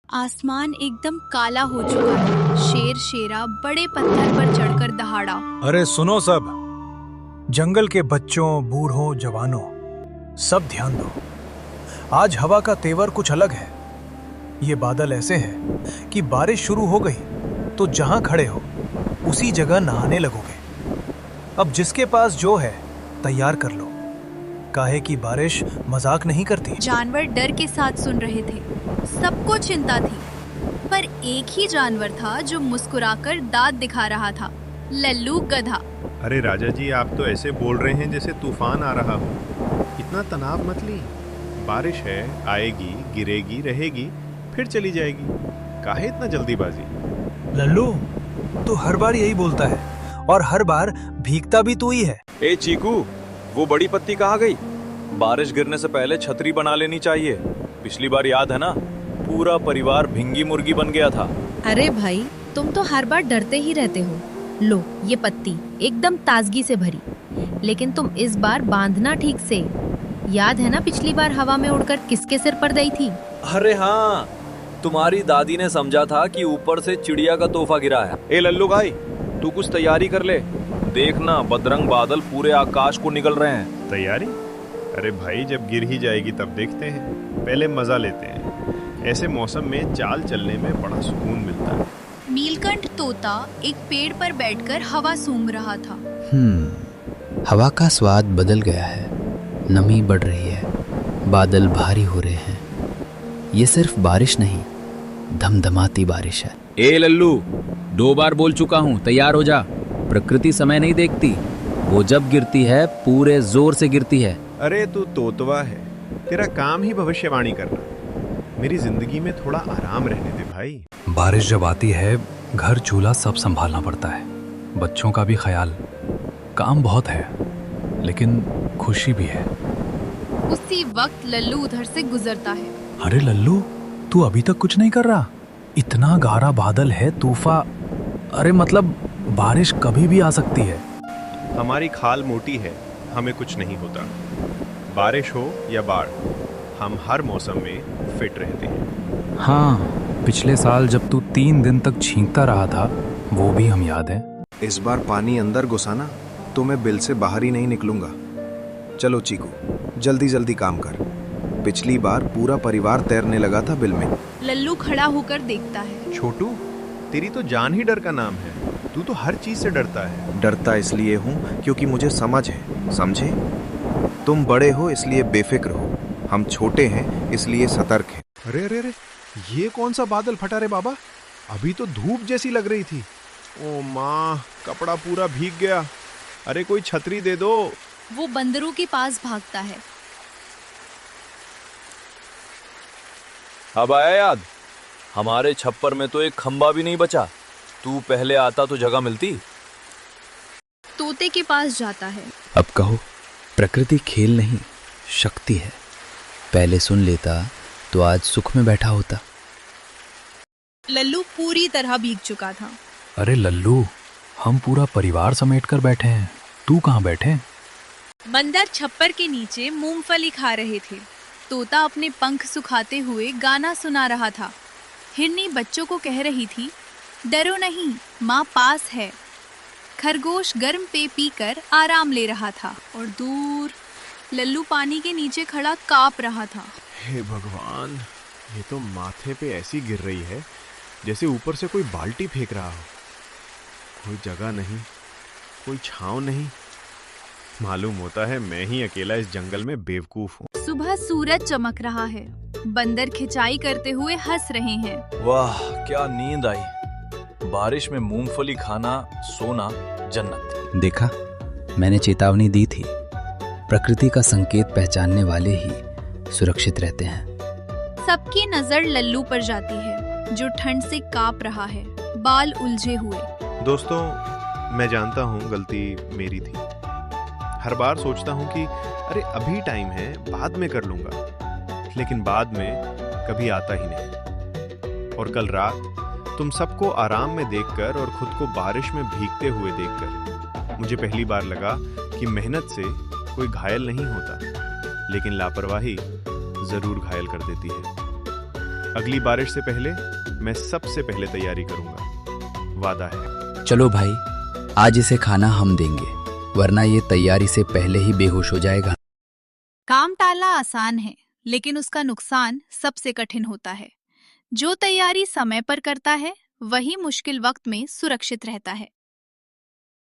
आसमान एकदम काला हो चुका था। शेर शेरा बड़े पत्थर पर चढ़कर दहाड़ा। अरे सुनो सब, जंगल के बच्चों, बूढ़ों, जवानों, सब ध्यान दो। आज हवा का तेवर कुछ अलग है। ये बादल ऐसे हैं कि बारिश शुरू हो गई तो जहां खड़े हो उसी जगह नहाने लगोगे। अब जिसके पास जो है तैयार कर लो, काहे कि बारिश मजाक नहीं करती। जानवर डर के साथ सुन रहे थे। सबको चिंता थी, पर एक ही जानवर था जो मुस्कुराकर दांत दिखा रहा था, लल्लू गधा। अरे राजा जी, आप तो ऐसे बोल रहे हैं जैसे तूफान आ रहा हो। इतना तनाव मत ली। बारिश है, आएगी, गिरेगी, रहेगी, फिर चली जाएगी। काहे इतना जल्दीबाजी? लल्लू तू हर बार यही बोलता है और हर बार भीगता भी तू ही है। ए चीकू, वो बड़ी पत्ती कहाँ गई? बारिश गिरने से पहले छतरी बना लेनी चाहिए। पिछली बार याद है ना, पूरा परिवार भिंगी मुर्गी बन गया था। अरे भाई, तुम तो हर बार डरते ही रहते हो। लो, ये पत्ती एकदम ताजगी से भरी, लेकिन तुम इस बार बांधना ठीक से। याद है ना पिछली बार हवा में उड़कर किसके सिर पर गई थी? अरे हाँ, तुम्हारी दादी ने समझा था कि ऊपर से चिड़िया का तोहफा गिरा है। ए लल्लू भाई, तू कुछ तैयारी कर ले। देखना, बदरंग बादल पूरे आकाश को निकल रहे हैं। तैयारी? अरे भाई, जब गिर ही जाएगी तब देखते हैं। पहले मजा लेते हैं। ऐसे मौसम में चाल चलने में बड़ा सुकून मिलता है। नीलकंठ तोता एक पेड़ पर बैठकर हवा सूंघ रहा था। हवा का स्वाद बदल गया है। नमी बढ़ रही है, बादल भारी हो रहे हैं। ये सिर्फ बारिश नहीं, धमधमाती बारिश है। ए लल्लू, 2 बार बोल चुका हूँ, तैयार हो जा। प्रकृति समय नहीं देखती, वो जब गिरती है पूरे जोर से गिरती है। अरे तू तोतवा है, तेरा काम ही भविष्यवाणी करना। मेरी जिंदगी में थोड़ा आराम रहने दे भाई। बारिश जब आती है, घर चूल्हा सब संभालना पड़ता है, बच्चों का भी ख्याल। काम बहुत है, लेकिन खुशी भी है। उसी वक्त लल्लू उधर से गुजरता है। अरे लल्लू, तू अभी तक कुछ नहीं कर रहा? इतना गाढ़ा बादल है, तूफान। अरे मतलब बारिश कभी भी आ सकती है। हमारी खाल मोटी है, हमें कुछ नहीं होता। बारिश हो या बाढ़, हम हर मौसम में फिट रहते हैं। हाँ, पिछले साल जब तू 3 दिन तक छींकता रहा था, वो भी हम याद है। इस बार पानी अंदर घुसाना तो मैं बिल से बाहर ही नहीं निकलूंगा। चलो चीकू, जल्दी जल्दी काम कर। पिछली बार पूरा परिवार तैरने लगा था बिल में। लल्लू खड़ा होकर देखता है। छोटू, तेरी तो जान ही डर का नाम है। तू तो हर चीज से डरता है। डरता इसलिए हूँ क्योंकि मुझे समझ है, समझे? तुम बड़े हो इसलिए बेफिक्र हो, हम छोटे हैं इसलिए सतर्क हैं। अरे अरे अरे, ये कौन सा बादल फटा रे बाबा? अभी तो धूप जैसी लग रही थी। ओ माँ, कपड़ा पूरा भीग गया। अरे कोई छतरी दे दो। वो बंदरों के पास भागता है। अब आया याद? हमारे छप्पर में तो एक खंबा भी नहीं बचा। तू पहले आता तो जगह मिलती। तोते के पास जाता है। अब कहो, प्रकृति खेल नहीं, शक्ति है। पहले सुन लेता तो आज सुख में बैठा होता। लल्लू पूरी तरह भीग चुका था। अरे लल्लू, हम पूरा परिवार समेट कर बैठे हैं, तू कहाँ बैठे? बंदर छप्पर के नीचे मूंगफली खा रहे थे। तोता अपने पंख सुखाते हुए गाना सुना रहा था। हिरनी बच्चों को कह रही थी, डरो नहीं, माँ पास है। खरगोश गर्म पेय पीकर आराम ले रहा था और दूर लल्लू पानी के नीचे खड़ा कांप रहा था। हे भगवान, ये तो माथे पे ऐसी गिर रही है जैसे ऊपर से कोई बाल्टी फेंक रहा हो। कोई जगह नहीं, कोई छांव नहीं। मालूम होता है मैं ही अकेला इस जंगल में बेवकूफ हूँ। सुबह सूरज चमक रहा है। बंदर खिंचाई करते हुए हंस रहे हैं। वाह, क्या नींद आई। बारिश में मूंगफली खाना, सोना जन्नत। देखा, मैंने चेतावनी दी थी। प्रकृति का संकेत पहचानने वाले ही सुरक्षित रहते हैं। सबकी नजर लल्लू पर जाती है, जो ठंड से कांप रहा है, बाल उलझे हुए। दोस्तों, मैं जानता हूँ गलती मेरी थी। हर बार सोचता हूँ कि अरे अभी टाइम है, बाद में कर लूंगा, लेकिन बाद में कभी आता ही नहीं। और कल रात तुम सबको आराम में देखकर और खुद को बारिश में भीगते हुए देखकर मुझे पहली बार लगा कि मेहनत से कोई घायल नहीं होता, लेकिन लापरवाही जरूर घायल कर देती है। अगली बारिश से पहले मैं सबसे पहले तैयारी करूंगा, वादा है। चलो भाई, आज इसे खाना हम देंगे, वरना ये तैयारी से पहले ही बेहोश हो जाएगा। काम टालना आसान है, लेकिन उसका नुकसान सबसे कठिन होता है। जो तैयारी समय पर करता है वही मुश्किल वक्त में सुरक्षित रहता है।